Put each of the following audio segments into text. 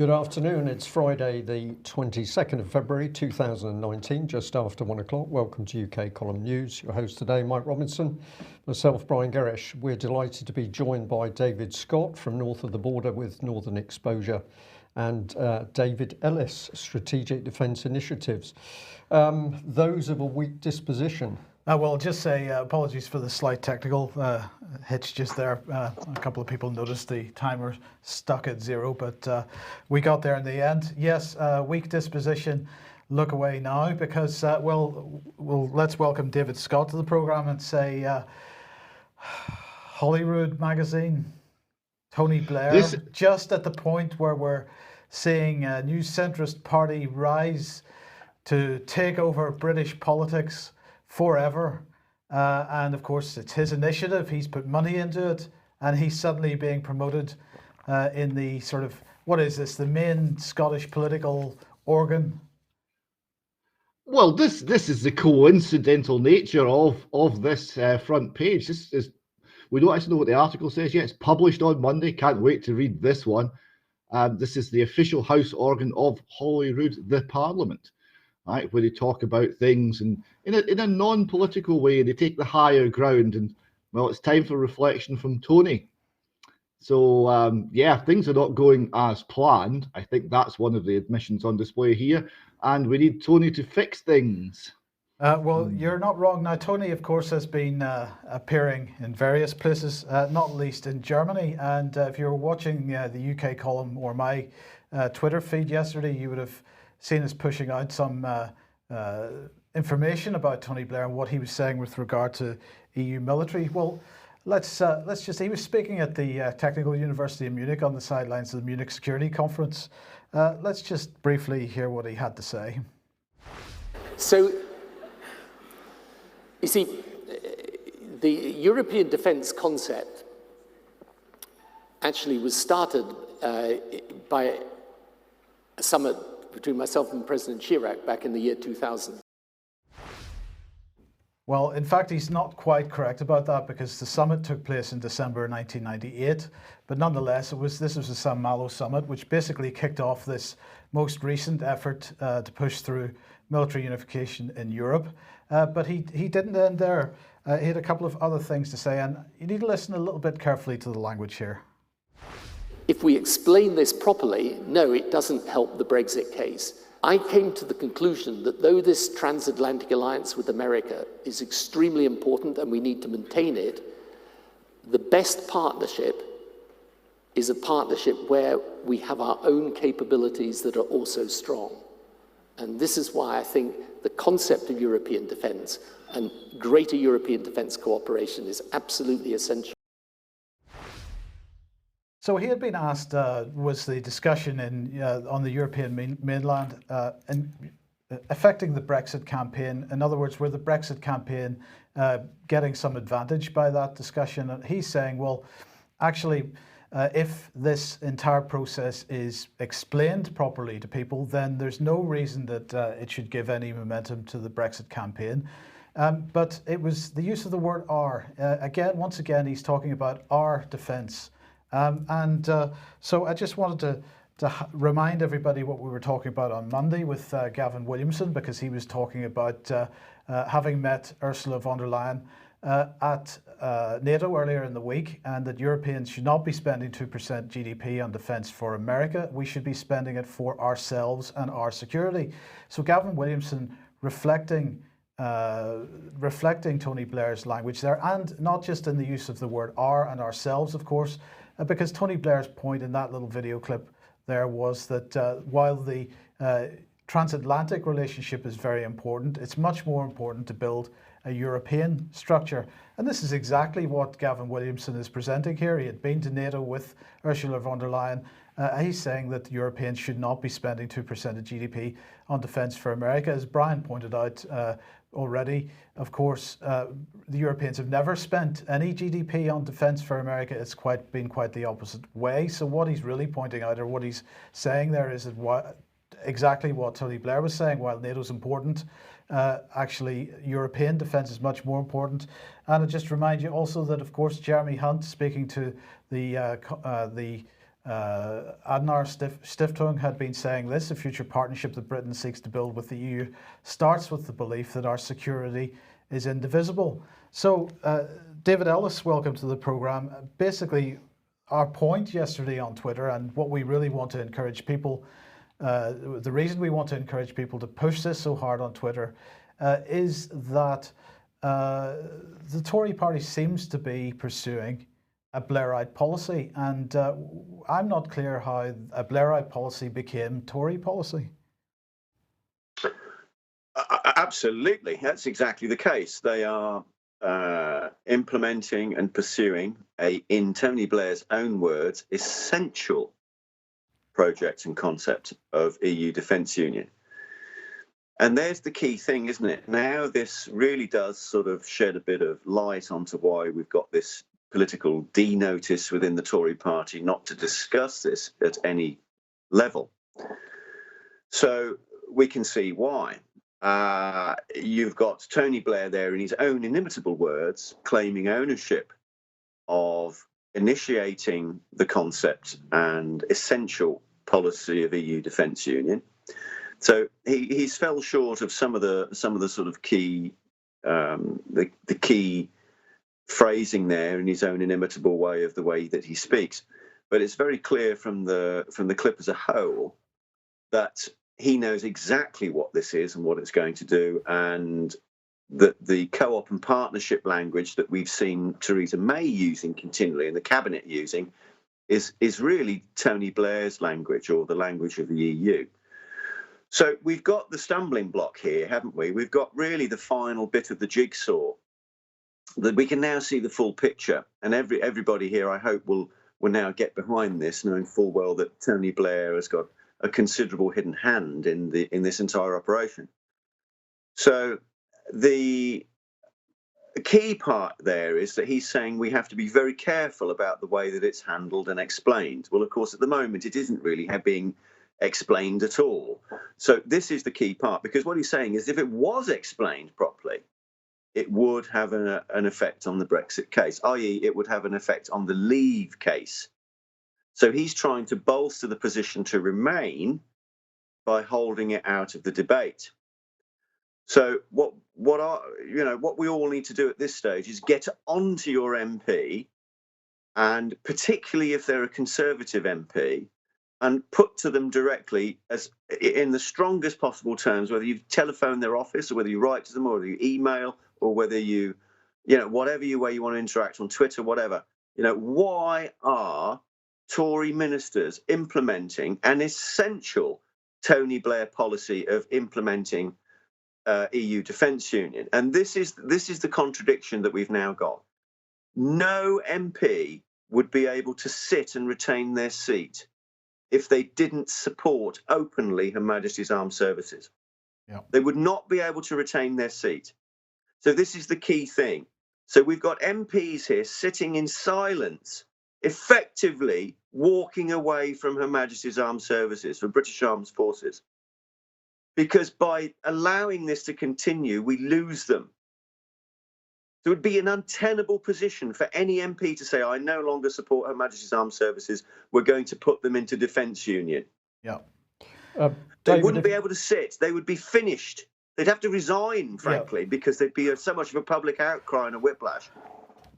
Good afternoon. It's Friday, the 22nd of February 2019, just after 1 o'clock. Welcome to UK Column News. Your host today, Mike Robinson, myself, Brian Gerrish. We're delighted to be joined by David Scott from north of the border with Northern Exposure and David Ellis, Strategic Defence Initiatives. Those of a weak disposition. Well, just say apologies for the slight technical hitch just there. A couple of people noticed the timer stuck at 0, but we got there in the end. Yes, weak disposition. Look away now because, let's welcome David Scott to the programme and say Holyrood magazine, Tony Blair, just at the point where we're seeing a new centrist party rise to take over British politics forever, and of course it's his initiative. He's put money into it, and he's suddenly being promoted in the sort of, what is this, the main Scottish political organ? Well, this is the coincidental nature of this front page. This is, we don't actually know what the article says yet. It's published on Monday. Can't wait to read this one. This is the official house organ of Holyrood, the Parliament. Right, where they talk about things and in a non-political way. They take the higher ground, and well, it's time for reflection from Tony. So yeah, things are not going as planned. I think that's one of the admissions on display here, and we need Tony to fix things. Well, you're not wrong. Now, Tony, of course, has been appearing in various places, not least in Germany. And if you were watching the UK column or my Twitter feed yesterday, you would have seen us pushing out some information about Tony Blair and what he was saying with regard to EU military. Well, let's just, he was speaking at the Technical University in Munich on the sidelines of the Munich Security Conference. Let's just briefly hear what he had to say. So, you see, the European defence concept actually was started by a summit between myself and President Chirac back in the year 2000. Well, in fact, he's not quite correct about that, because the summit took place in December 1998. But nonetheless, this was the St. Malo summit, which basically kicked off this most recent effort to push through military unification in Europe. But he didn't end there. He had a couple of other things to say, and you need to listen a little bit carefully to the language here. If we explain this properly, no, it doesn't help the Brexit case. I came to the conclusion that though this transatlantic alliance with America is extremely important and we need to maintain it, the best partnership is a partnership where we have our own capabilities that are also strong. And this is why I think the concept of European defence and greater European defence cooperation is absolutely essential. So he had been asked, was the discussion on the European mainland affecting the Brexit campaign? In other words, were the Brexit campaign getting some advantage by that discussion? And he's saying, well, actually, if this entire process is explained properly to people, then there's no reason that it should give any momentum to the Brexit campaign. But it was the use of the word "our." Once again, he's talking about our defence. So I just wanted to remind everybody what we were talking about on Monday with Gavin Williamson, because he was talking about having met Ursula von der Leyen at NATO earlier in the week, and that Europeans should not be spending 2% GDP on defence for America. We should be spending it for ourselves and our security. So Gavin Williamson reflecting Tony Blair's language there, and not just in the use of the word "our" and "ourselves," of course, because Tony Blair's point in that little video clip there was that while the transatlantic relationship is very important, it's much more important to build a European structure. And this is exactly what Gavin Williamson is presenting here. He had been to NATO with Ursula von der Leyen. He's saying that Europeans should not be spending 2% of GDP on defence for America. As Brian pointed out already, of course, the Europeans have never spent any GDP on defence for America. It's been quite the opposite way. So what he's really pointing out, or what he's saying there, is that exactly what Tony Blair was saying. While NATO's important, actually European defence is much more important. And I just remind you also that, of course, Jeremy Hunt, speaking to the Adnar Stiftung had been saying this: a future partnership that Britain seeks to build with the EU starts with the belief that our security is indivisible. So, David Ellis, welcome to the programme. Basically, our point yesterday on Twitter, and what we really want to encourage people, the reason we want to encourage people to push this so hard on Twitter, is that the Tory party seems to be pursuing a Blairite policy, and I'm not clear how a Blairite policy became Tory policy. Absolutely, that's exactly the case. They are implementing and pursuing in Tony Blair's own words, essential project and concept of EU defence union. And there's the key thing, isn't it? Now this really does sort of shed a bit of light onto why we've got this political denotice within the Tory party not to discuss this at any level. So we can see why. You've got Tony Blair there in his own inimitable words claiming ownership of initiating the concept and essential policy of EU defence union. So he's fell short of some of the sort of key the key phrasing there in his own inimitable way of the way that he speaks. But it's very clear from the clip as a whole that he knows exactly what this is and what it's going to do, and that the co-op and partnership language that we've seen Theresa May using continually and the cabinet using is really Tony Blair's language, or the language of the EU. So we've got the stumbling block here, haven't we? We've got really the final bit of the jigsaw, that we can now see the full picture, and everybody here, I hope, will now get behind this, knowing full well that Tony Blair has got a considerable hidden hand in this entire operation. So the key part there is that he's saying we have to be very careful about the way that it's handled and explained. Well, of course, at the moment, it isn't really being explained at all. So this is the key part, because what he's saying is if it was explained properly, it would have an effect on the Brexit case, i.e. it would have an effect on the Leave case. So he's trying to bolster the position to Remain by holding it out of the debate. So what we all need to do at this stage is get onto your MP, and particularly if they're a Conservative MP, and put to them directly, as in the strongest possible terms, whether you telephone their office or whether you write to them or whether you email or whether you whatever way you want to interact on Twitter, whatever, why are Tory ministers implementing an essential Tony Blair policy of implementing EU defence union? And this is the contradiction that we've now got. No MP would be able to sit and retain their seat if they didn't support openly Her Majesty's Armed Services. Yeah. They would not be able to retain their seat. So this is the key thing. So we've got MPs here sitting in silence, effectively walking away from Her Majesty's Armed Services, from British Armed Forces. Because by allowing this to continue, we lose them. So it would be an untenable position for any MP to say, I no longer support Her Majesty's Armed Services, we're going to put them into defence union. Yeah. They wouldn't be able to sit, they would be finished. They'd have to resign, frankly, because there'd be so much of a public outcry and a whiplash.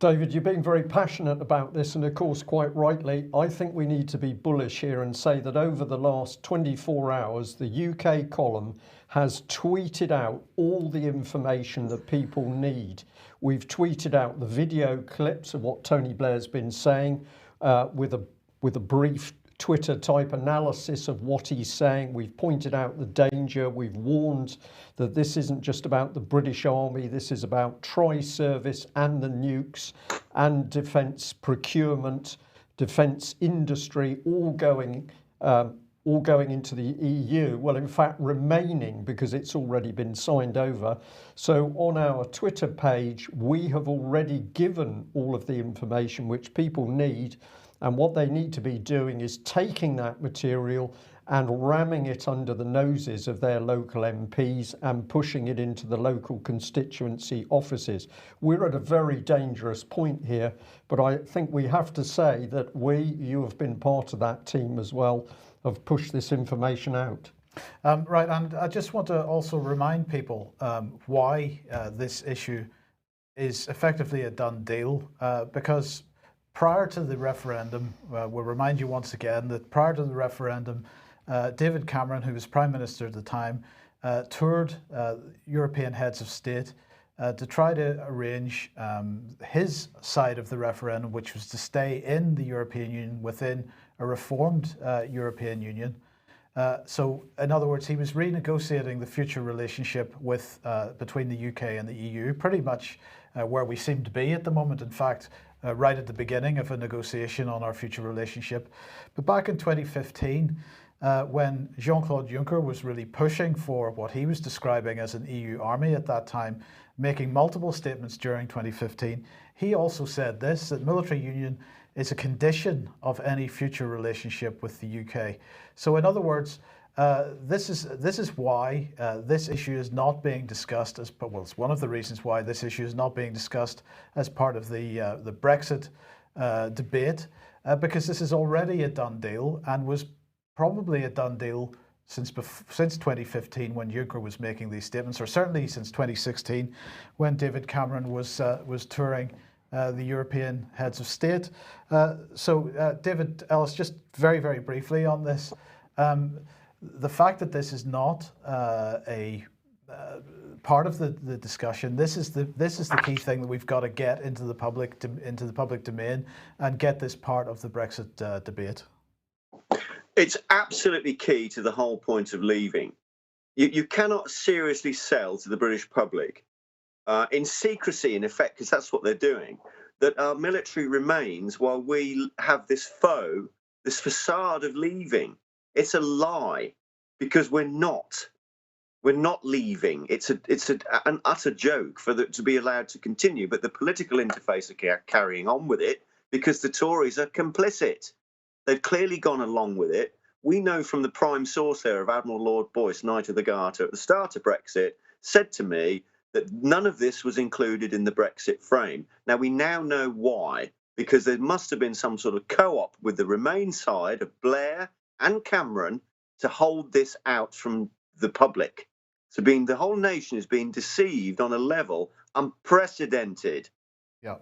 David, you're being very passionate about this, and of course, quite rightly. I think we need to be bullish here and say that over the last 24 hours, the UK column has tweeted out all the information that people need. We've tweeted out the video clips of what Tony Blair's been saying with a brief Twitter type analysis of what he's saying. We've pointed out the danger. We've warned that this isn't just about the British Army. This is about tri-service and the nukes and defence procurement, defence industry, all going into the EU. Well, in fact, remaining, because it's already been signed over. So on our Twitter page, we have already given all of the information which people need. And what they need to be doing is taking that material and ramming it under the noses of their local MPs and pushing it into the local constituency offices. We're at a very dangerous point here, but I think we have to say that you have been part of that team as well, have pushed this information out. Right, and I just want to also remind people why this issue is effectively a done deal, because prior to the referendum, we'll remind you once again that prior to the referendum, David Cameron, who was Prime Minister at the time, toured European heads of state to try to arrange his side of the referendum, which was to stay in the European Union within a reformed European Union. So, in other words, he was renegotiating the future relationship between the UK and the EU, pretty much where we seem to be at the moment. In fact, right at the beginning of a negotiation on our future relationship. But back in 2015, when Jean-Claude Juncker was really pushing for what he was describing as an EU army at that time, making multiple statements during 2015, he also said this, that military union is a condition of any future relationship with the UK. So in other words, this is why this issue is not being discussed well, it's one of the reasons why this issue is not being discussed as part of the Brexit debate, because this is already a done deal and was probably a done deal since 2015 when Juncker was making these statements, or certainly since 2016 when David Cameron was touring the European heads of state. So David, Ellis, just very, very briefly on this. The fact that this is not a part of the discussion, this is the key thing that we've got to get into the public domain and get this part of the Brexit debate. It's absolutely key to the whole point of leaving. You cannot seriously sell to the British public in secrecy, in effect, because that's what they're doing, that our military remains while we have this facade of leaving. It's a lie, because we're not leaving. It's an utter joke for that to be allowed to continue, but the political interface are carrying on with it because the Tories are complicit. They've clearly gone along with it. We know from the prime source there of Admiral Lord Boyce, Knight of the Garter, at the start of Brexit, said to me that none of this was included in the Brexit frame. Now, we now know why, because there must have been some sort of co-op with the Remain side of Blair and Cameron to hold this out from the public. So the whole nation is being deceived on a level unprecedented. Yeah.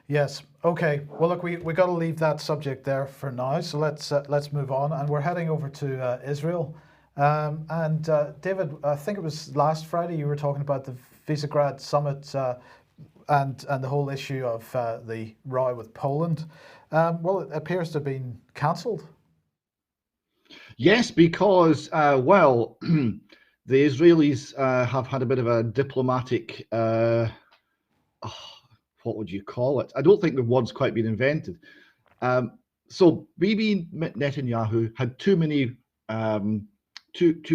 Yes. Okay. Well, look, we got to leave that subject there for now. So let's move on, and we're heading over to Israel. David, I think it was last Friday you were talking about the Visegrad Summit and the whole issue of the row with Poland. Well, it appears to have been cancelled. Yes, because the Israelis have had a bit of a diplomatic. What would you call it? I don't think the word's quite been invented. So Bibi Netanyahu had too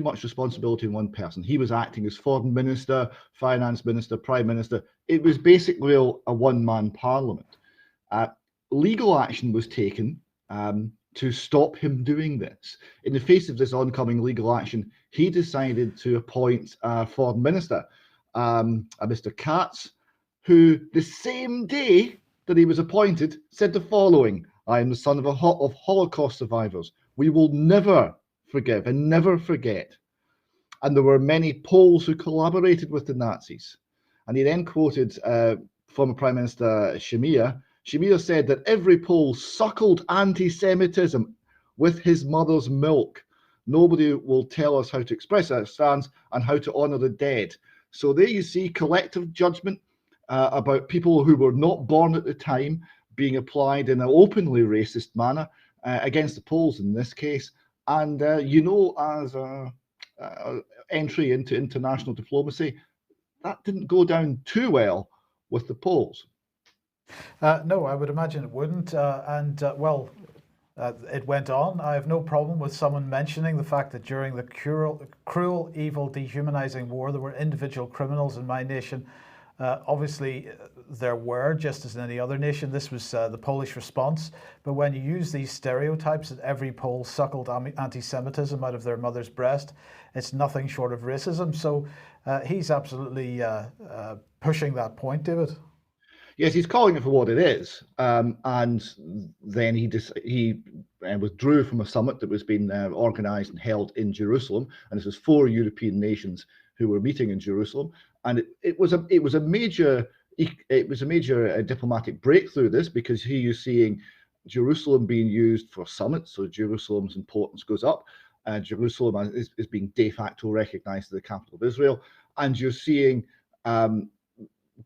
much responsibility in one person. He was acting as foreign minister, finance minister, prime minister. It was basically a one-man parliament. Legal action was taken to stop him doing this. In the face of this oncoming legal action, he decided to appoint a foreign minister, Mr. Katz, who the same day that he was appointed said the following: "I am the son of Holocaust survivors. We will never forgive and never forget." And there were many Poles who collaborated with the Nazis. And he then quoted former Prime Minister Shemir. Shemir said that every Pole suckled anti-Semitism with his mother's milk. Nobody will tell us how to express our stance and how to honour the dead. So there you see collective judgment about people who were not born at the time being applied in an openly racist manner against the Poles in this case. And, as entry into international diplomacy, that didn't go down too well with the Poles. No, I would imagine it wouldn't. It went on. I have no problem with someone mentioning the fact that during the cruel, evil, dehumanizing war, there were individual criminals in my nation Obviously, there were, just as in any other nation, this was the Polish response. But when you use these stereotypes that every Pole suckled anti-Semitism out of their mother's breast, it's nothing short of racism. So he's absolutely pushing that point, David. Yes, he's calling it for what it is, and then he withdrew from a summit that was being organised and held in Jerusalem, and this was 4 European nations who were meeting in Jerusalem, and it was a major diplomatic breakthrough. This, because he is seeing Jerusalem being used for summits, so Jerusalem's importance goes up. Jerusalem is being de facto recognised as the capital of Israel, and you're seeing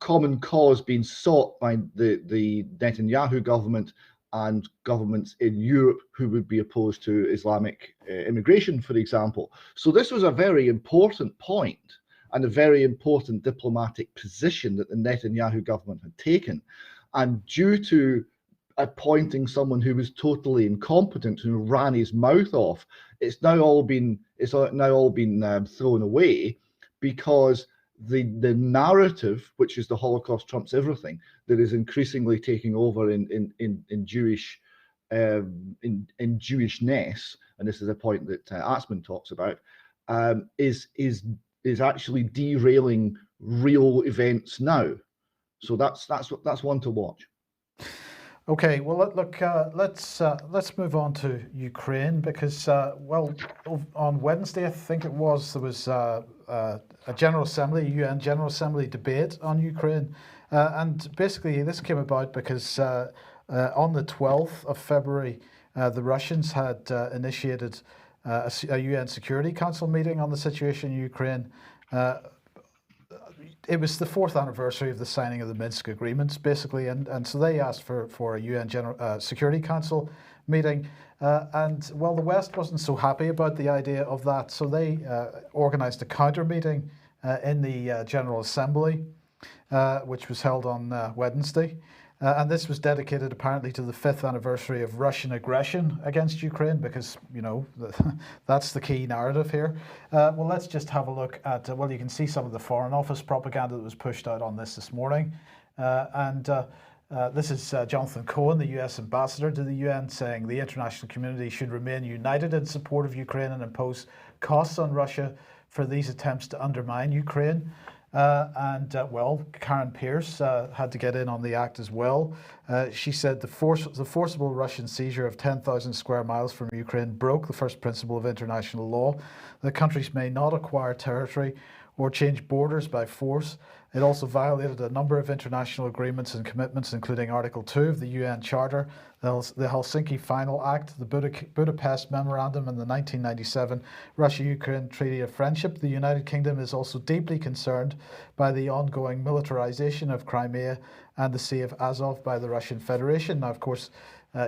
common cause being sought by the Netanyahu government and governments in Europe who would be opposed to Islamic immigration, for example. So this was a very important point and a very important diplomatic position that the Netanyahu government had taken. And due to appointing someone who was totally incompetent, who ran his mouth off, it's now all been thrown away, because the narrative, which is the Holocaust trumps everything, that is increasingly taking over in Jewish in Jewishness, and this is a point that Atzman talks about, is actually derailing real events now. So that's one to watch. Okay, well, look, let's move on to Ukraine, because, well, on Wednesday, I think it was, there was a General Assembly, UN General Assembly debate on Ukraine. And basically, this came about because on the 12th of February, the Russians had initiated a UN Security Council meeting on the situation in Ukraine. It was the 4th anniversary of the signing of the Minsk agreements, basically, and so they asked for a UN Security Council meeting, and well, the West wasn't so happy about the idea of that, so they organised a counter meeting in the General Assembly, which was held on Wednesday. And this was dedicated apparently to the 5th anniversary of Russian aggression against Ukraine, because, you know, that's the key narrative here. Well, let's just have a look at, well, you can see some of the Foreign Office propaganda that was pushed out on this morning. This is Jonathan Cohen, the US ambassador to the UN, saying the international community should remain united in support of Ukraine and impose costs on Russia for these attempts to undermine Ukraine. Well, Karen Pierce had to get in on the act as well. She said the forcible Russian seizure of 10,000 square miles from Ukraine broke the first principle of international law, that countries may not acquire territory or change borders by force. It also violated a number of international agreements and commitments, including Article 2 of the UN Charter, the Helsinki Final Act, the Budapest Memorandum, and the 1997 Russia-Ukraine Treaty of Friendship. The United Kingdom is also deeply concerned by the ongoing militarization of Crimea and the Sea of Azov by the Russian Federation. Now, of course,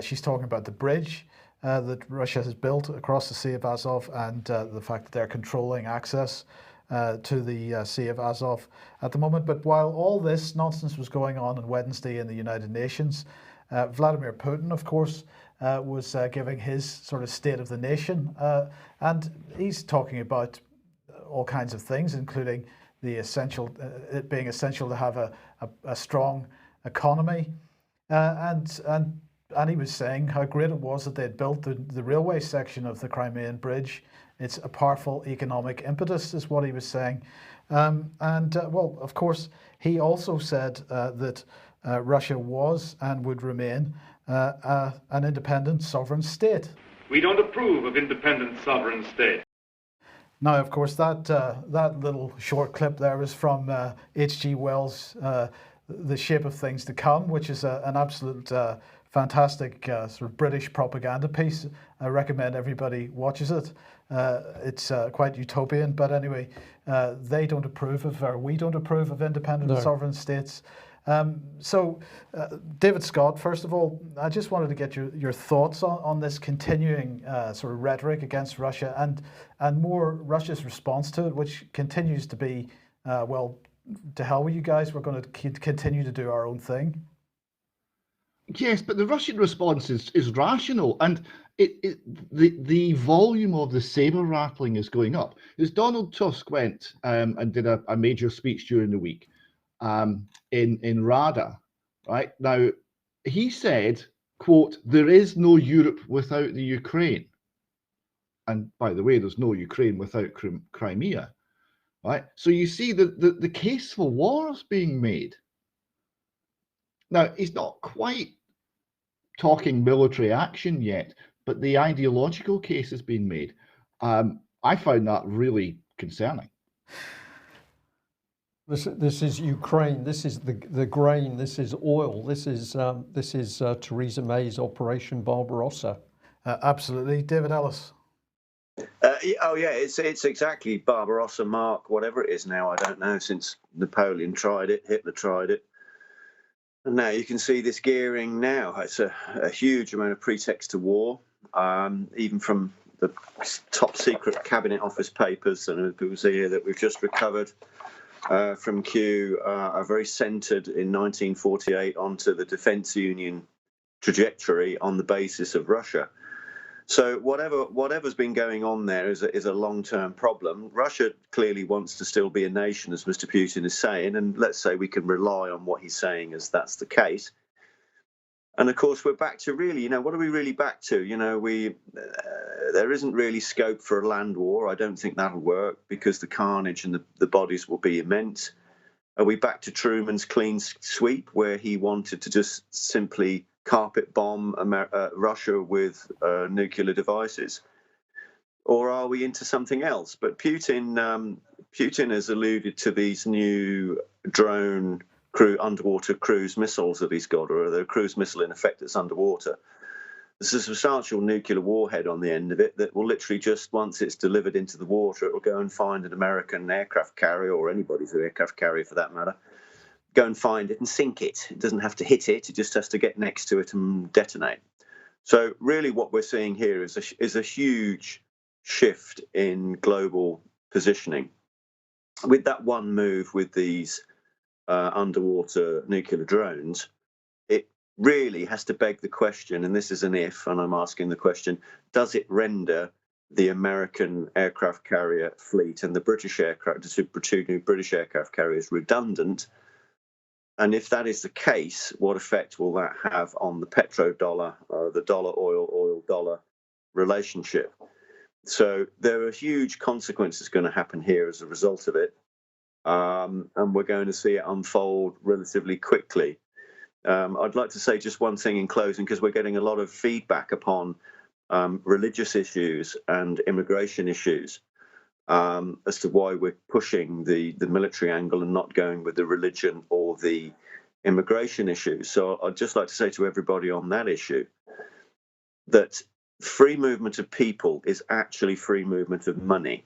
she's talking about the bridge that Russia has built across the Sea of Azov, and the fact that they're controlling access to the Sea of Azov at the moment. But while all this nonsense was going on Wednesday in the United Nations, Vladimir Putin, of course, was giving his sort of state of the nation, and he's talking about all kinds of things, including the essential, it being essential to have a strong economy, and he was saying how great it was that they had built the railway section of the Crimean Bridge. It's a powerful economic impetus, is what he was saying. Well, of course, he also said that Russia was and would remain an independent sovereign state. We don't approve of independent sovereign states. Now, of course, that little short clip there was from H.G. Wells' The Shape of Things to Come, which is an absolute fantastic sort of British propaganda piece. I recommend everybody watches it. It's quite utopian, but anyway, they don't approve of, or we don't approve of independent sovereign states. David Scott, first of all, I just wanted to get your thoughts on this continuing sort of rhetoric against Russia and more Russia's response to it, which continues to be, well, to hell with you guys, we're going to continue to do our own thing. Yes, but the Russian response is rational, and the volume of the saber rattling is going up. As Donald Tusk went and did a major speech during the week, in Rada, right? Now, he said, quote, "There is no Europe without the Ukraine." And by the way, there's no Ukraine without Crimea, right? So you see the case for war is being made. Now, he's not quite talking military action yet, but the ideological case has been made. I find that really concerning. This is Ukraine. This is the grain. This is oil. This is Theresa May's Operation Barbarossa. Absolutely, David Ellis. Oh yeah, it's exactly Barbarossa, Mark, whatever it is now. I don't know. Since Napoleon tried it, Hitler tried it, and now you can see this gearing. Now it's a huge amount of pretext to war, even from the top secret cabinet office papers, and people see here that we've just recovered from Kew are very centred in 1948 onto the defence union trajectory on the basis of Russia. So whatever's been going on there is a long-term problem. Russia clearly wants to still be a nation, as Mr. Putin is saying, and let's say we can rely on what he's saying as that's the case. And of course, we're back to really, what are we really back to? There isn't really scope for a land war. I don't think that'll work because the carnage and the bodies will be immense. Are we back to Truman's clean sweep, where he wanted to just simply carpet bomb Russia with nuclear devices? Or are we into something else? But Putin has alluded to these new drone underwater cruise missiles that he's got, or the cruise missile in effect that's underwater. There's a substantial nuclear warhead on the end of it that will literally just, once it's delivered into the water, it will go and find an American aircraft carrier, or anybody's aircraft carrier for that matter, go and find it and sink it. It doesn't have to hit it, it just has to get next to it and detonate. So really what we're seeing here is a huge shift in global positioning. With that one move with these underwater nuclear drones, it really has to beg the question, and this is an if, and I'm asking the question, does it render the American aircraft carrier fleet and the two new British aircraft carriers redundant? And if that is the case, what effect will that have on the petrodollar, the dollar oil dollar relationship? So there are huge consequences going to happen here as a result of it. And we're going to see it unfold relatively quickly. I'd like to say just one thing in closing, because we're getting a lot of feedback upon religious issues and immigration issues as to why we're pushing the military angle and not going with the religion or the immigration issues. So I'd just like to say to everybody on that issue that free movement of people is actually free movement of money.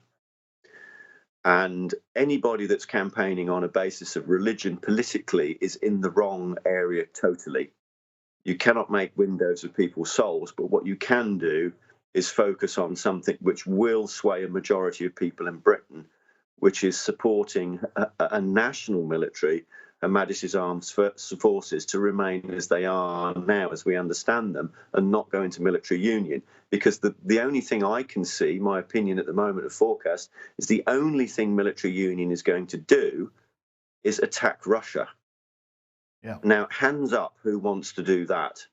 And anybody that's campaigning on a basis of religion politically is in the wrong area totally. You cannot make windows of people's souls, but what you can do is focus on something which will sway a majority of people in Britain, which is supporting a national military, Her Majesty's Armed Forces, to remain as they are now, as we understand them, and not go into military union. Because the only thing I can see, my opinion at the moment of forecast, is the only thing military union is going to do is attack Russia. Yeah. Now, hands up, who wants to do that?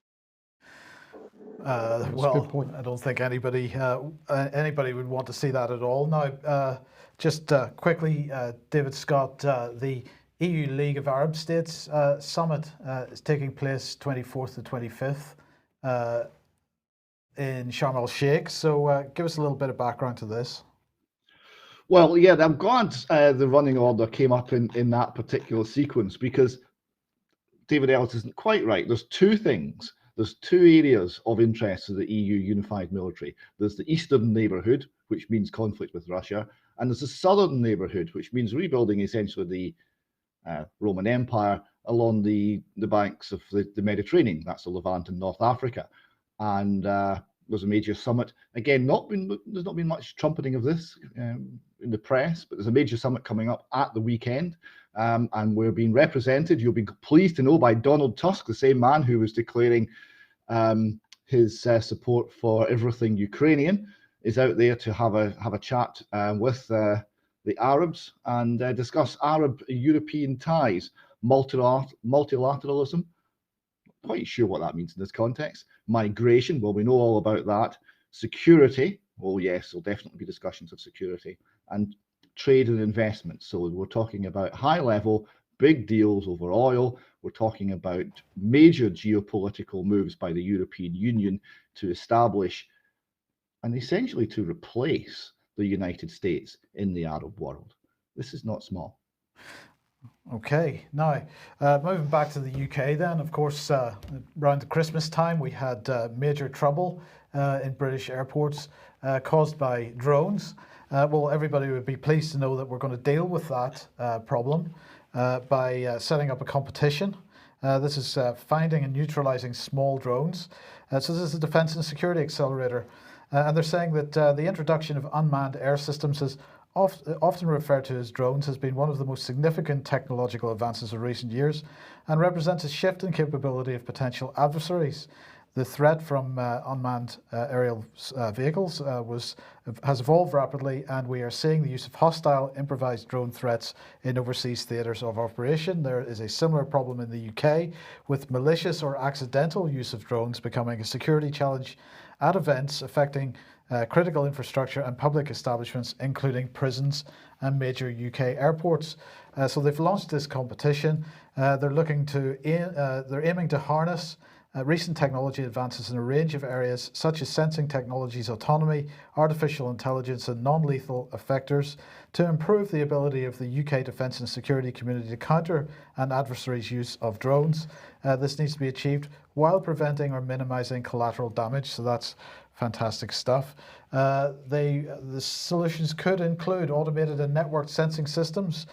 Well, I don't think anybody would want to see that at all. Now, just quickly, David Scott, the EU League of Arab States Summit is taking place 24th to 25th in Sharm el-Sheikh. So give us a little bit of background to this. Well, yeah, I'm glad the running order came up in that particular sequence, because David Ellis isn't quite right. There's two things. There's two areas of interest to the EU unified military. There's the eastern neighbourhood, which means conflict with Russia, and there's the southern neighbourhood, which means rebuilding essentially the Roman Empire along the banks of the Mediterranean. That's the Levant and North Africa. And there's a major summit. Again, there's not been much trumpeting of this in the press, but there's a major summit coming up at the weekend. And we're being represented, you'll be pleased to know, by Donald Tusk, the same man who was declaring his support for everything Ukrainian, is out there to have a chat with the Arabs and discuss Arab-European ties. multilateralism, quite sure what that means in this context. Migration, well, we know all about that. Security, oh yes, there'll definitely be discussions of security. And trade and investment. So we're talking about high level, big deals over oil. We're talking about major geopolitical moves by the European Union to establish and essentially to replace the United States in the Arab world. This is not small. Okay, now moving back to the UK then, of course, around the Christmas time we had major trouble in British airports caused by drones. Well, everybody would be pleased to know that we're going to deal with that problem by setting up a competition. This is finding and neutralizing small drones. So this is a defense and security accelerator. And they're saying that the introduction of unmanned air systems is often referred to as drones has been one of the most significant technological advances of recent years and represents a shift in capability of potential adversaries. The threat from unmanned aerial vehicles has evolved rapidly, and we are seeing the use of hostile improvised drone threats in overseas theatres of operation. There is a similar problem in the UK, with malicious or accidental use of drones becoming a security challenge at events affecting critical infrastructure and public establishments, including prisons and major UK airports. So they've launched this competition. They're aiming to harness recent technology advances in a range of areas such as sensing technologies, autonomy, artificial intelligence and non-lethal effectors to improve the ability of the UK defence and security community to counter an adversary's use of drones. This needs to be achieved while preventing or minimising collateral damage, so that's fantastic stuff. The solutions could include automated and networked sensing systems,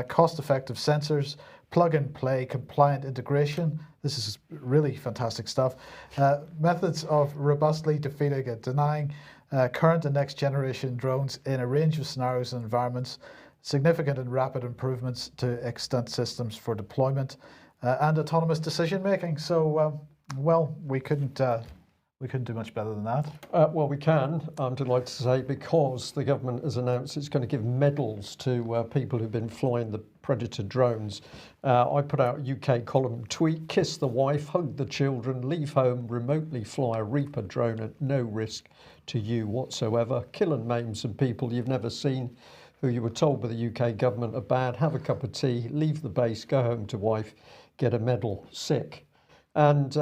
cost-effective sensors, plug-and-play compliant integration. This is really fantastic stuff. Methods of robustly defeating and denying current and next generation drones in a range of scenarios and environments, significant and rapid improvements to extant systems for deployment, and autonomous decision making. So, well, we couldn't do much better than that. Well, we can, I'm delighted to say, because the government has announced it's going to give medals to people who've been flying the Predator drones. I put out a UK column tweet: kiss the wife, hug the children, leave home, remotely fly a Reaper drone at no risk to you whatsoever, kill and maim some people you've never seen who you were told by the UK government are bad, have a cup of tea, leave the base, go home to wife, get a medal, sick. And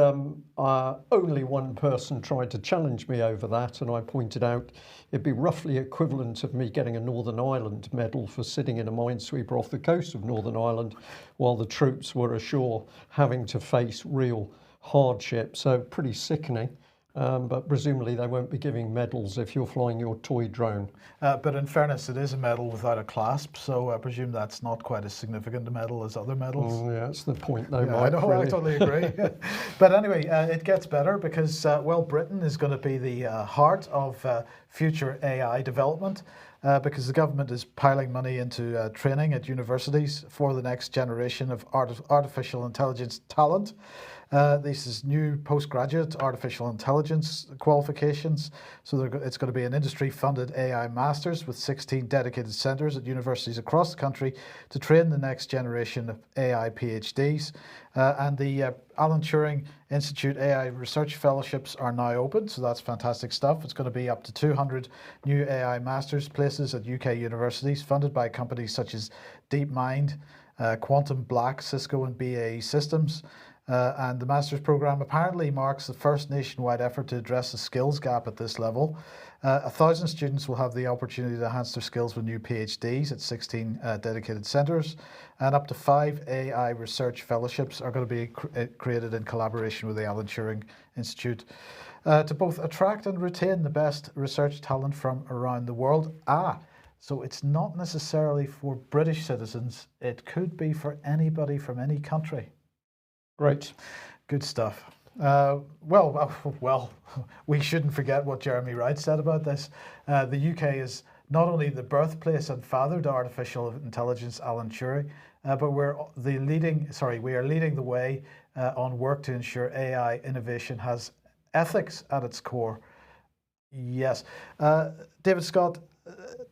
only one person tried to challenge me over that, and I pointed out it'd be roughly equivalent of me getting a Northern Ireland medal for sitting in a minesweeper off the coast of Northern Ireland while the troops were ashore having to face real hardship. So pretty sickening. But presumably they won't be giving medals if you're flying your toy drone. But in fairness, it is a medal without a clasp, so I presume that's not quite as significant a medal as other medals. Yeah, that's the point though, Yeah, Mike. I know, really. I totally agree. But anyway, it gets better because, well, Britain is going to be the heart of future AI development. Because the government is piling money into training at universities for the next generation of artificial intelligence talent. This is new postgraduate artificial intelligence qualifications. So it's going to be an industry-funded AI masters with 16 dedicated centres at universities across the country to train the next generation of AI PhDs. And the Alan Turing Institute AI Research Fellowships are now open, so that's fantastic stuff. It's going to be up to 200 new AI masters places at UK universities, funded by companies such as DeepMind, Quantum Black, Cisco and BAE Systems. And the master's program apparently marks the first nationwide effort to address the skills gap at this level. 1,000 students will have the opportunity to enhance their skills with new PhDs at 16 dedicated centres, and up to 5 AI research fellowships are going to be created in collaboration with the Alan Turing Institute to both attract and retain the best research talent from around the world. So it's not necessarily for British citizens, it could be for anybody from any country. Great. Good stuff. Well, we shouldn't forget what Jeremy Wright said about this. The UK is not only the birthplace and father to artificial intelligence, Alan Turing, but we are leading the way on work to ensure AI innovation has ethics at its core. Yes. David Scott,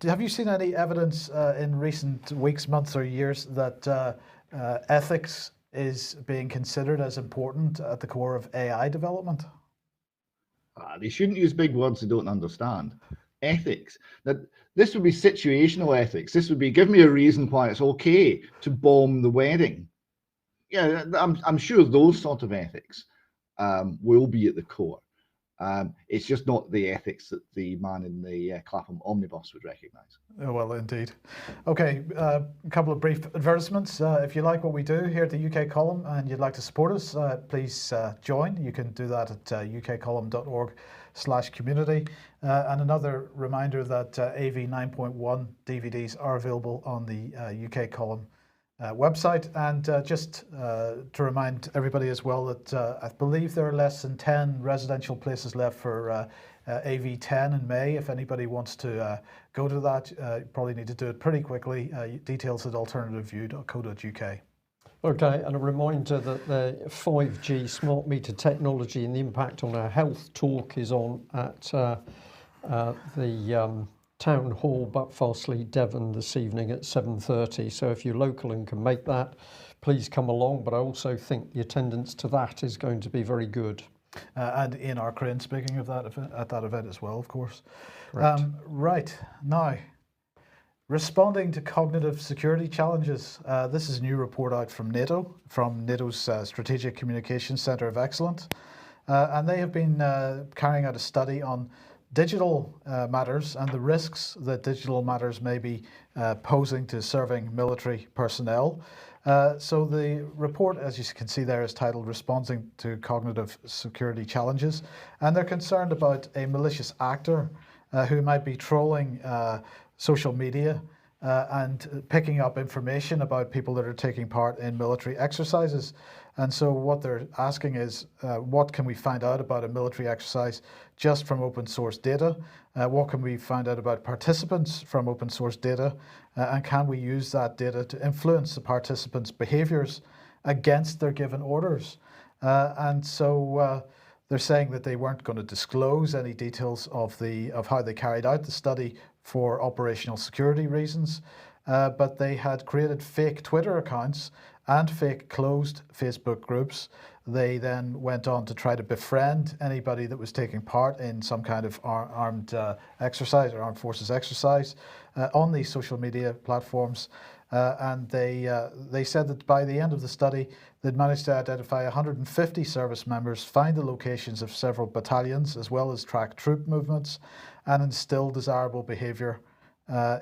have you seen any evidence in recent weeks, months or years that ethics is being considered as important at the core of AI development? They shouldn't use big words they don't understand. Ethics. This would be situational ethics. This would be, give me a reason why it's okay to bomb the wedding. Yeah, I'm sure those sort of ethics will be at the core. It's just not the ethics that the man in the Clapham omnibus would recognise. Oh, well, indeed. Okay, a couple of brief advertisements. If you like what we do here at the UK Column and you'd like to support us, please join. You can do that at ukcolumn.org/community. And another reminder that AV 9.1 DVDs are available on the UK Column website. And just to remind everybody as well that I believe there are less than 10 residential places left for AV10 in May. If anybody wants to go to that, you probably need to do it pretty quickly. Details at alternativeview.co.uk. Okay, and a reminder that the 5G smart meter technology and the impact on our health talk is on at the Town Hall, Buckfastleigh, Devon this evening at 7:30. So if you're local and can make that, please come along. But I also think the attendance to that is going to be very good. And Ian Arcrain speaking of that at that event as well, of course. Right. Now, responding to cognitive security challenges. This is a new report out from NATO, from NATO's Strategic Communications Centre of Excellence. And they have been carrying out a study on digital matters and the risks that digital matters may be posing to serving military personnel. So the report, as you can see there, is titled Responding to Cognitive Security Challenges. And they're concerned about a malicious actor who might be trolling social media and picking up information about people that are taking part in military exercises. And so what they're asking is, what can we find out about a military exercise just from open source data? What can we find out about participants from open source data? And can we use that data to influence the participants' behaviors against their given orders? And so they're saying that they weren't going to disclose any details of how they carried out the study for operational security reasons, but they had created fake Twitter accounts and fake closed Facebook groups. They then went on to try to befriend anybody that was taking part in some kind of armed exercise or armed forces exercise on these social media platforms. And they said that by the end of the study, they'd managed to identify 150 service members, find the locations of several battalions, as well as track troop movements, and instill desirable behaviour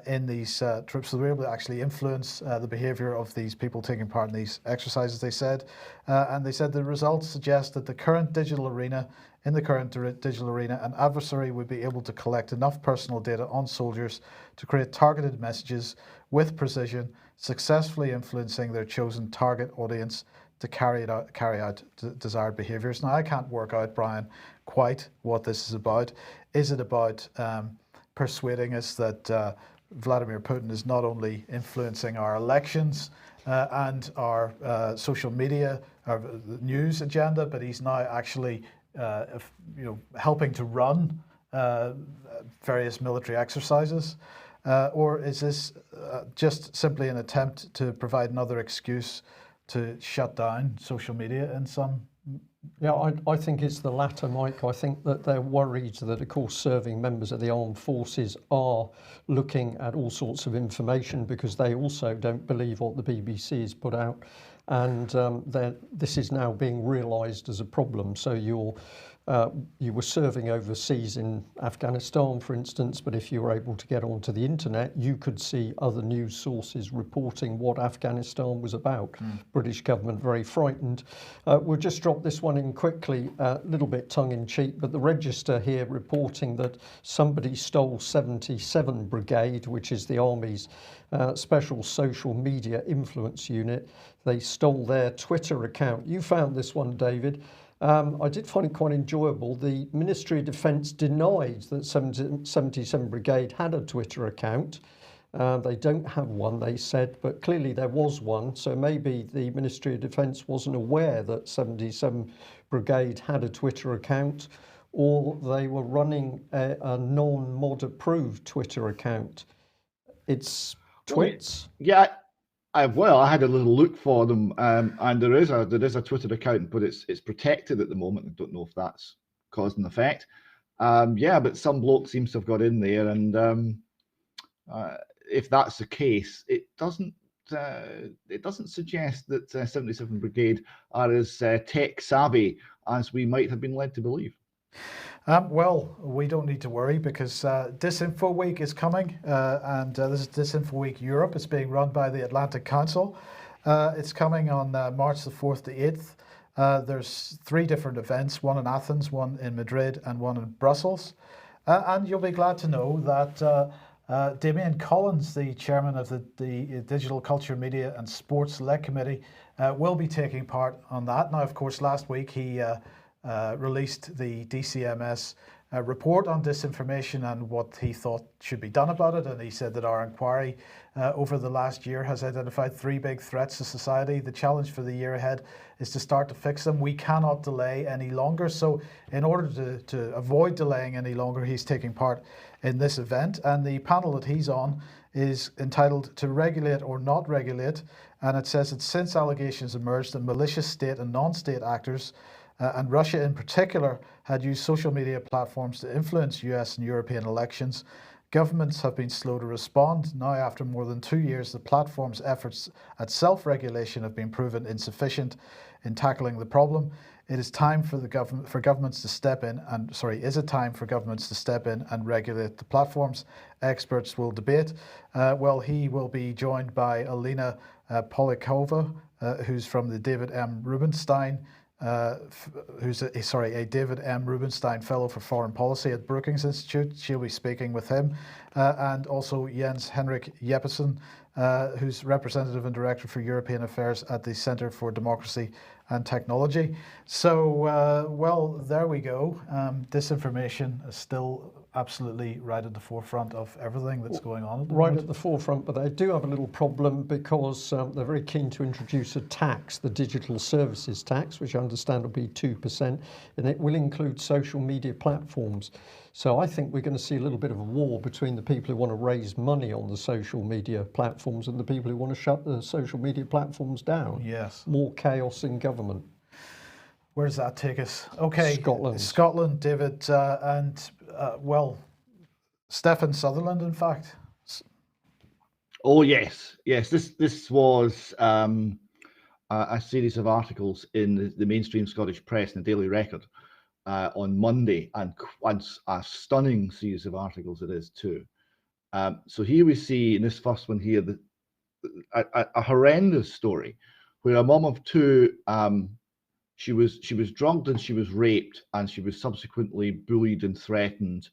in these troops. So they were able to actually influence the behaviour of these people taking part in these exercises, they said. And they said the results suggest that in the current digital arena, an adversary would be able to collect enough personal data on soldiers to create targeted messages with precision, successfully influencing their chosen target audience to carry out desired behaviours. Now, I can't work out, Brian, quite what this is about. Is it about persuading us that Vladimir Putin is not only influencing our elections and our social media, our news agenda, but he's now actually helping to run various military exercises? Or is this just simply an attempt to provide another excuse to shut down social media in some? Yeah, I think it's the latter, Mike. I think that they're worried that, of course, serving members of the armed forces are looking at all sorts of information because they also don't believe what the BBC has put out. And this is now being realised as a problem. So you were serving overseas in Afghanistan, for instance, but if you were able to get onto the internet, you could see other news sources reporting what Afghanistan was about. British government very frightened. We'll just drop this one in quickly, a little bit tongue-in-cheek, but the Register here reporting that somebody stole 77 Brigade, which is the Army's special social media influence unit. They stole their Twitter account. You found this one, David. I did find it quite enjoyable. The Ministry of Defence denied that 77 Brigade had a Twitter account. They don't have one, they said, but clearly there was one. So maybe the Ministry of Defence wasn't aware that 77 Brigade had a Twitter account, or they were running a non-mod approved Twitter account. It's twits. Yeah, Well, I had a little look for them, and there is a Twitter account, but it's protected at the moment. I don't know if that's cause and effect. Yeah, but some bloke seems to have got in there, and if that's the case, it doesn't suggest that 77 Brigade are as tech savvy as we might have been led to believe. Well, we don't need to worry because Disinfo Week is coming, and this is Disinfo Week Europe. It's being run by the Atlantic Council. It's coming on March the 4th to 8th. There's 3 different events, one in Athens, one in Madrid, and one in Brussels. And you'll be glad to know that Damien Collins, the chairman of the Digital Culture, Media and Sports Select Committee, will be taking part on that. Now, of course, last week he released the DCMS report on disinformation and what he thought should be done about it. And he said that our inquiry over the last year has identified 3 big threats to society. The challenge for the year ahead is to start to fix them. We cannot delay any longer. So in order to avoid delaying any longer, he's taking part in this event. And the panel that he's on is entitled To Regulate or Not Regulate. And it says that since allegations emerged that malicious state and non-state actors and Russia in particular had used social media platforms to influence US and European elections, governments have been slow to respond. Now, after more than 2 years, the platform's efforts at self-regulation have been proven insufficient in tackling the problem. It is time for governments to step in and regulate the platforms? Experts will debate. Well, he will be joined by Alina Polikova, who's from the David M. Rubenstein. Who's a David M. Rubenstein Fellow for Foreign Policy at Brookings Institute. She'll be speaking with him. And also Jens Henrik Jeppesen, who's Representative and Director for European Affairs at the Centre for Democracy and Technology. So, well, there we go. Disinformation is still absolutely right at the forefront of everything that's going on at the moment. Right at the forefront, but they do have a little problem because they're very keen to introduce a tax, the digital services tax, which I understand will be 2%, and it will include social media platforms. So I think we're going to see a little bit of a war between the people who want to raise money on the social media platforms and the people who want to shut the social media platforms down. Yes. More chaos in government. Where does that take us? Okay, Scotland, David, well, Stefan Sutherland, in fact. Oh yes. This was a series of articles in the mainstream Scottish press and the Daily Record on Monday, and a stunning series of articles it is too. So here we see in this first one here a horrendous story where a mum of 2. She was drugged and she was raped, and she was subsequently bullied and threatened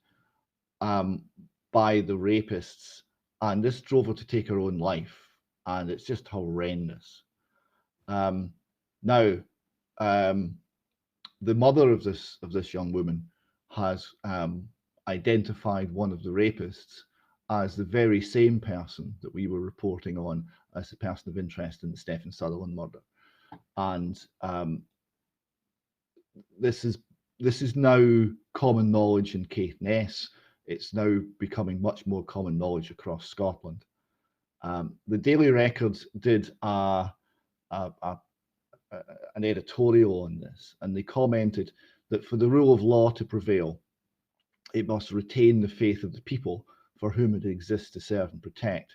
by the rapists, and this drove her to take her own life, and it's just horrendous. Now, the mother of this young woman has identified one of the rapists as the very same person that we were reporting on as the person of interest in the Stefan Sutherland murder, and this is now common knowledge in Caithness. It's now becoming much more common knowledge across Scotland. The Daily Record did an editorial on this, and they commented that for the rule of law to prevail, it must retain the faith of the people for whom it exists to serve and protect.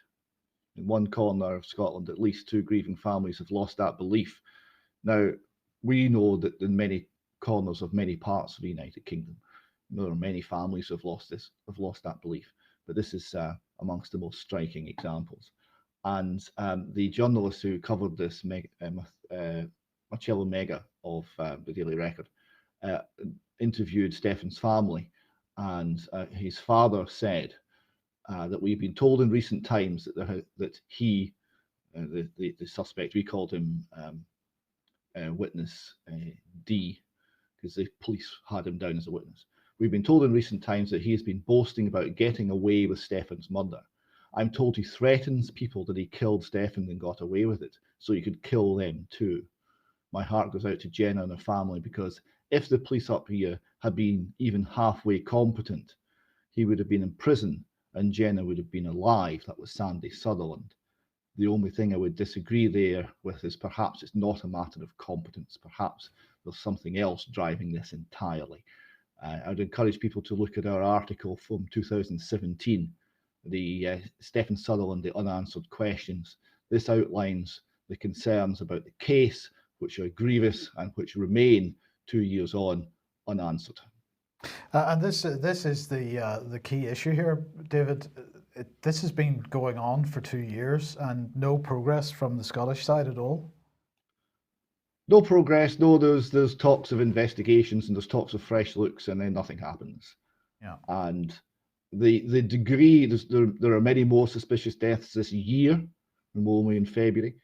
In one corner of Scotland, at least 2 grieving families have lost that belief. Now, we know that in many corners of many parts of the United Kingdom, there are many families who have lost that belief, but this is amongst the most striking examples. And the journalist who covered this, Marcello Mega of the Daily Record, interviewed Stefan's family, and his father said that we've been told in recent times that he, the suspect, we called him witness D, because the police had him down as a witness. We've been told in recent times that he has been boasting about getting away with Stefan's murder. I'm told he threatens people that he killed Stefan and got away with it, so he could kill them too. My heart goes out to Jenna and her family, because if the police up here had been even halfway competent, he would have been in prison and Jenna would have been alive. That was Sandy Sutherland. The only thing I would disagree there with is perhaps it's not a matter of competence. Perhaps there's something else driving this entirely. I'd encourage people to look at our article from 2017, the Stefan Sutherland, the unanswered questions. This outlines the concerns about the case, which are grievous and which remain 2 years on unanswered. And this is the key issue here, David. This has been going on for 2 years and no progress from the Scottish side at all. No progress. No, there's talks of investigations and there's talks of fresh looks, and then nothing happens. Yeah. And the degree, there are many more suspicious deaths this year than only in February.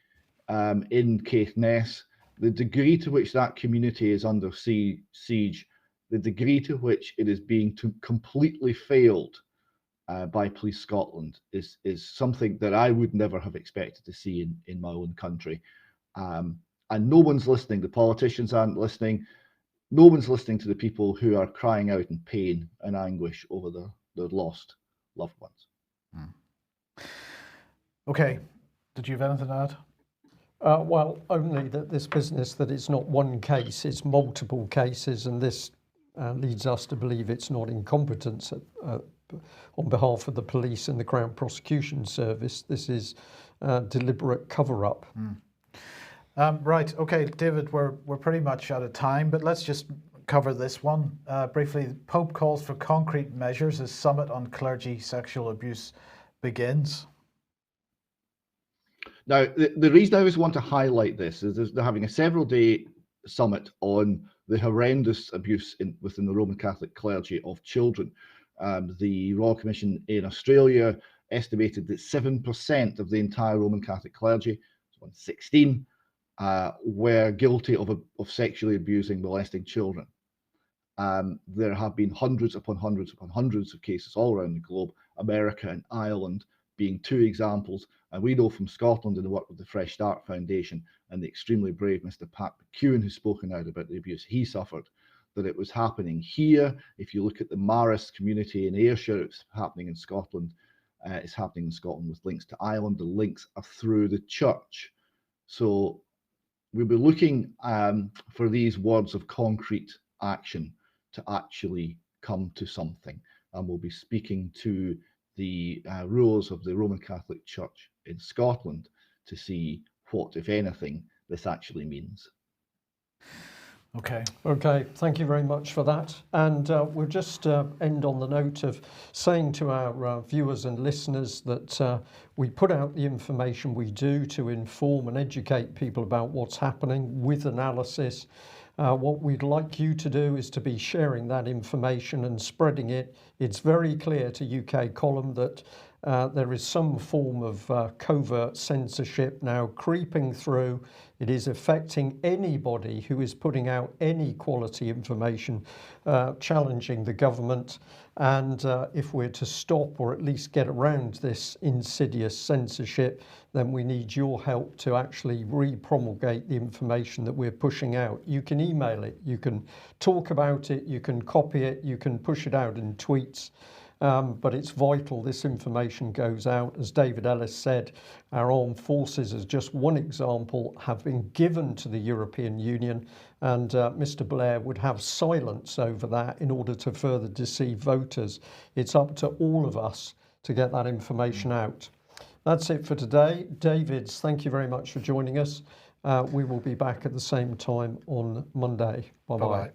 In Caithness, the degree to which that community is under siege, the degree to which it is being completely failed by Police Scotland is something that I would never have expected to see in my own country. And no one's listening. The politicians aren't listening. No one's listening to the people who are crying out in pain and anguish over their lost loved ones. Okay. Did you have anything to add? Well, only that this business, that it's not one case, it's multiple cases, and this leads us to believe it's not incompetence on behalf of the police and the Crown Prosecution Service. This is deliberate cover-up. Right. Okay, David, we're pretty much out of time, but let's just cover this one briefly. The Pope calls for concrete measures as Summit on Clergy Sexual Abuse begins. Now, the reason I always want to highlight this is they're having a several-day summit on the horrendous abuse within the Roman Catholic clergy of children. The Royal Commission in Australia estimated that 7% of the entire Roman Catholic clergy, 16, were guilty of sexually abusing, molesting children. There have been hundreds upon hundreds upon hundreds of cases all around the globe, America and Ireland being two examples. And we know from Scotland and the work with the Fresh Start Foundation and the extremely brave Mr. Pat McEwen, who's spoken out about the abuse he suffered, that it was happening here. If you look at the Marist community in Ayrshire, it's happening in Scotland. It's happening in Scotland with links to Ireland. The links are through the church. So we'll be looking for these words of concrete action to actually come to something. And we'll be speaking to the rulers of the Roman Catholic Church in Scotland to see what, if anything, this actually means. Okay. Okay, thank you very much for that. And we'll just end on the note of saying to our viewers and listeners that we put out the information we do to inform and educate people about what's happening with analysis. What we'd like you to do is to be sharing that information and spreading it. It's very clear to UK Column that there is some form of covert censorship now creeping through. It is affecting anybody who is putting out any quality information, challenging the government. And if we're to stop or at least get around this insidious censorship, then we need your help to actually re-promulgate the information that we're pushing out. You can email it, you can talk about it, you can copy it, you can push it out in tweets. But it's vital this information goes out. As David Ellis said, our armed forces, as just one example, have been given to the European Union, and Mr. Blair would have silence over that in order to further deceive voters. It's up to all of us to get that information out. That's it for today. Davids, thank you very much for joining us. We will be back at the same time on Monday. Bye-bye.